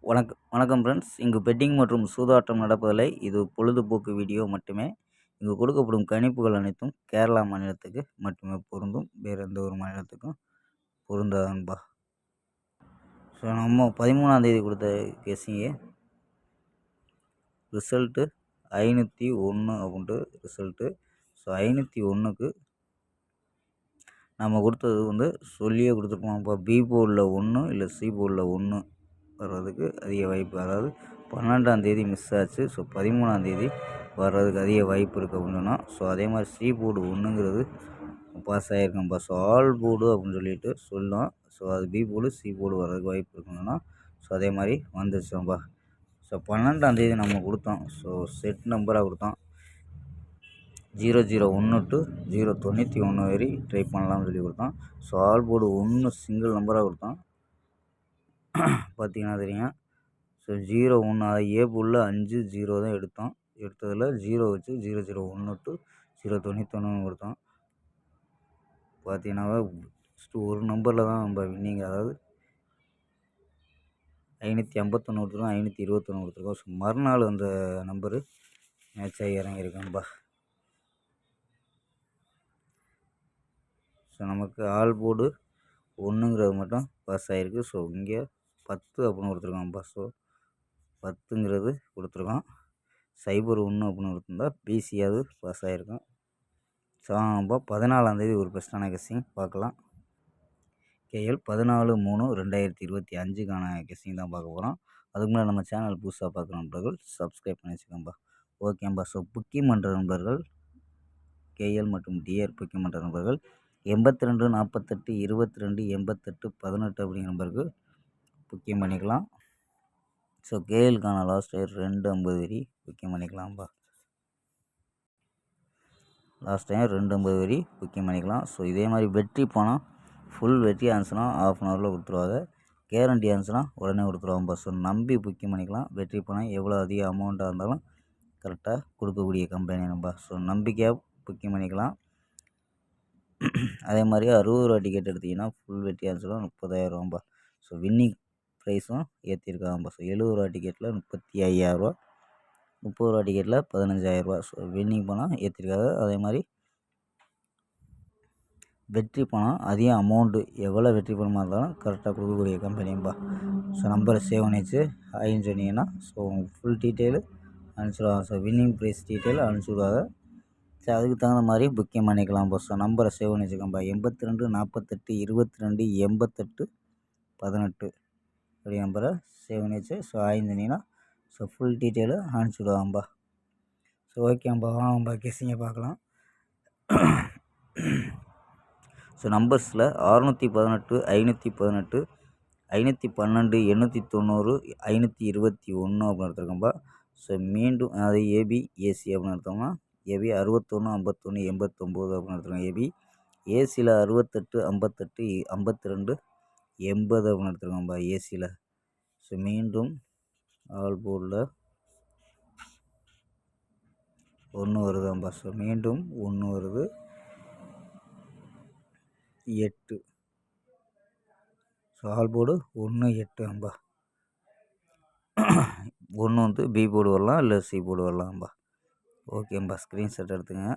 வணக்கம் ஃப்ரெண்ட்ஸ். இங்கு பெட்டிங் மற்றும் சூதாட்டம் நடப்பதில்லை. இது பொழுதுபோக்கு வீடியோ மட்டுமே. இங்கு கொடுக்கப்படும் கணிப்புகள் அனைத்தும் கேரளா மாநிலத்துக்கு மட்டுமே பொருந்தும். வேறு எந்த ஒரு மாநிலத்துக்கும் பொருந்தாது நண்பா. ஸோ நம்ம 13ஆம் தேதி கொடுத்த கெஸ்ஸிங்கு ரிசல்ட்டு 501 அப்படின்ட்டு ரிசல்ட்டு. ஸோ 501க்கு நம்ம கொடுத்தது சொல்லியே கொடுத்துருப்போம். இப்போ பி போர்டில் 1 இல்லை சி போர்டில் 1 வர்றதுக்கு அதிக வாய்ப்பு. அதாவது 12ஆம் தேதி மிஸ் ஆச்சு. ஸோ 13ஆம் தேதி வர்றதுக்கு அதிக வாய்ப்பு இருக்குது அப்படின்னு சொன்னால், ஸோ அதே மாதிரி சி போர்டு 1ங்கிறது பாஸ் ஆகிருக்கோம்ப்பா. ஸோ ஆல் போர்டு அப்படின்னு சொல்லிட்டு சொல்லலாம். ஸோ அது பி போர்டு சி போர்டு வர்றதுக்கு வாய்ப்பு இருக்குன்னா, ஸோ அதே மாதிரி வந்துருச்சோம்ப்பா. ஸோ 12ஆம் தேதி நம்ம கொடுத்தோம். ஸோ செட் நம்பராக கொடுத்தோம். 001 to 091 வரை ட்ரை பண்ணலாம்னு சொல்லி கொடுத்தோம். ஸோ ஆல் போர்டு 1 சிங்கிள் நம்பராக கொடுத்தோம். பார்த்தீங்கன்னா தெரியும். ஸோ 01 ஏ போர்டில் 5 0 தான் எடுத்தோம். எடுத்ததில் 0 வச்சு 001 to 091 கொடுத்தோம். பார்த்தீங்கன்னா ஃபஸ்ட்டு ஒரு நம்பரில் தான் நம்ம வின்னிங். அதாவது 551 கொடுத்துருக்கோம், 521 கொடுத்துருக்கோம். ஸோ மறுநாள் அந்த நம்பரு மேட்ச் ஆகி இறங்கியிருக்கோம்ப்பா. ஸோ நமக்கு ஆல் போர்டு 1ங்கிறது மட்டும் பாஸ் ஆகிருக்கு. ஸோ இங்கே 10 அப்படின்னு கொடுத்துருக்கோம்ப்பா. ஸோ 10ங்கிறது கொடுத்துருக்கோம். 01 அப்படின்னு கொடுத்துருந்தா பிசியாவது பாஸ் ஆகிருக்கும். ஸோ நம்ம 14ஆம் தேதி ஒரு பெஸ்ட்டான கெஸ்ஸிங் பார்க்கலாம். கேஎல் 14/3/2025க்கான கெஸ்ஸிங் தான் பார்க்க போகிறோம். அதுக்கு முன்னாடி நம்ம சேனல் புதுசாக பார்க்குற நண்பர்கள் சப்ஸ்கிரைப் பண்ணி வச்சுக்கோம்பா. ஓகேம்பா. ஸோ புக்கிங் பண்ணுற நண்பர்கள் கேஎல் மற்றும் டிஆர் புக்கிங் பண்ணுற நண்பர்கள் 82 48 22 88 18 அப்படிங்கிற நம்பருக்கு புக்கிங் பண்ணிக்கலாம். ஸோ கேஎலுக்கான லாஸ்ட் டயர் 250 வரி புக்கிங் பண்ணிக்கலாம்ப்பா. லாஸ்ட் டைம் 250 வரி புக்கிங் பண்ணிக்கலாம். ஸோ இதே மாதிரி வெற்றி பணம் ஃபுல் வெற்றி ஆன்ஸ்னா ½ அன் ஹவரில் கொடுத்துருவாங்க. கேரண்டி ஆன்ஸ்னா உடனே கொடுத்துருவாங்கப்பா. ஸோ நம்பி புக்கிங் பண்ணிக்கலாம். வெற்றி பணம் எவ்வளோ அதிக அமௌண்ட்டாக இருந்தாலும் கரெக்டாக கொடுக்கக்கூடிய கம்பெனி நம்பா. ஸோ நம்பிக்கையாக புக்கிங் பண்ணிக்கலாம். அதே மாதிரி 60 ரூபா டிக்கெட் எடுத்திங்கன்னா ஃபுல் வெற்றி ஆன்ஸ்லாம் 30,000 ரூபாம்பா. ஸோ வின்னிங் ப்ரைஸும் ஏற்றிருக்காங்கப்பா. ஸோ 70 ரூபா டிக்கெட்டில் 35,000 ரூபா, 30 ரூபா டிக்கெட்டில் 15,000 ரூபா. ஸோ வின்னிங் பணம் ஏற்றிருக்காங்க. அதே மாதிரி வெற்றி பணம் அதிக அமௌண்ட்டு எவ்வளோ வெற்றி பணமாக இருந்தாலும் கரெக்டாக கொடுக்கக்கூடிய கம்பெனிம்பா. ஸோ நம்பரை சேவ் பண்ணி வச்சு ஆயின்னு சொன்னீங்கன்னா ஸோ ஃபுல் டீட்டெயிலு அனுப்பிச்சிடுவாங்க. ஸோ வின்னிங் ப்ரைஸ் டீட்டெயில் அனுப்பிச்சிடுவாங்க. ஸோ அதுக்கு தகுந்த மாதிரி புக்கிங் பண்ணிக்கலாம்ப்பா. ஸோ நம்பரை சேவ் பண்ணி வச்சுக்கோம்பா. 82 48 22 88 18 அப்படி நம்பரை சேவ் பண்ணி வச்சு ஸோ ஆயின்னு சொன்னீங்கன்னா ஸோ ஃபுல் டீட்டெயிலு அனுப்பிச்சிடுவாங்கப்பா. ஸோ ஓகேம்பா. வாங்கப்பா கெஸ்ஸிங்கை பார்க்கலாம். ஸோ நம்பர்ஸில் 618 518 512 890 521 அப்படின்னு எடுத்துருக்கோம்பா. ஸோ மீண்டும் அது ஏபி ஏசி அப்படின்னு எடுத்தோம்னா ஏபி 61 51 89 அப்படின்னு எடுத்துருக்கோம். ஏபி ஏசியில் 68 58 52 80 அப்படின்னு எடுத்துருக்கோம்பா ஏசியில். ஸோ மீண்டும் ஆல் போர்டில் 1 வருதாம்பா. ஸோ மீண்டும் 1 வருது 8. ஸோ ஆல் போர்டு 1 8 அம்பா. 1 பி போர்டு வரலாம், இல்லை சி போர்டு வரலாம்பா. ஓகேம்பா. ஸ்க்ரீன்ஷாட் எடுத்துங்க.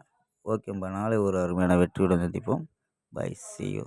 ஓகேம்பா. நாளை ஒரு அருமையான வெற்றியுடன் சந்திப்போம். Bye, see you.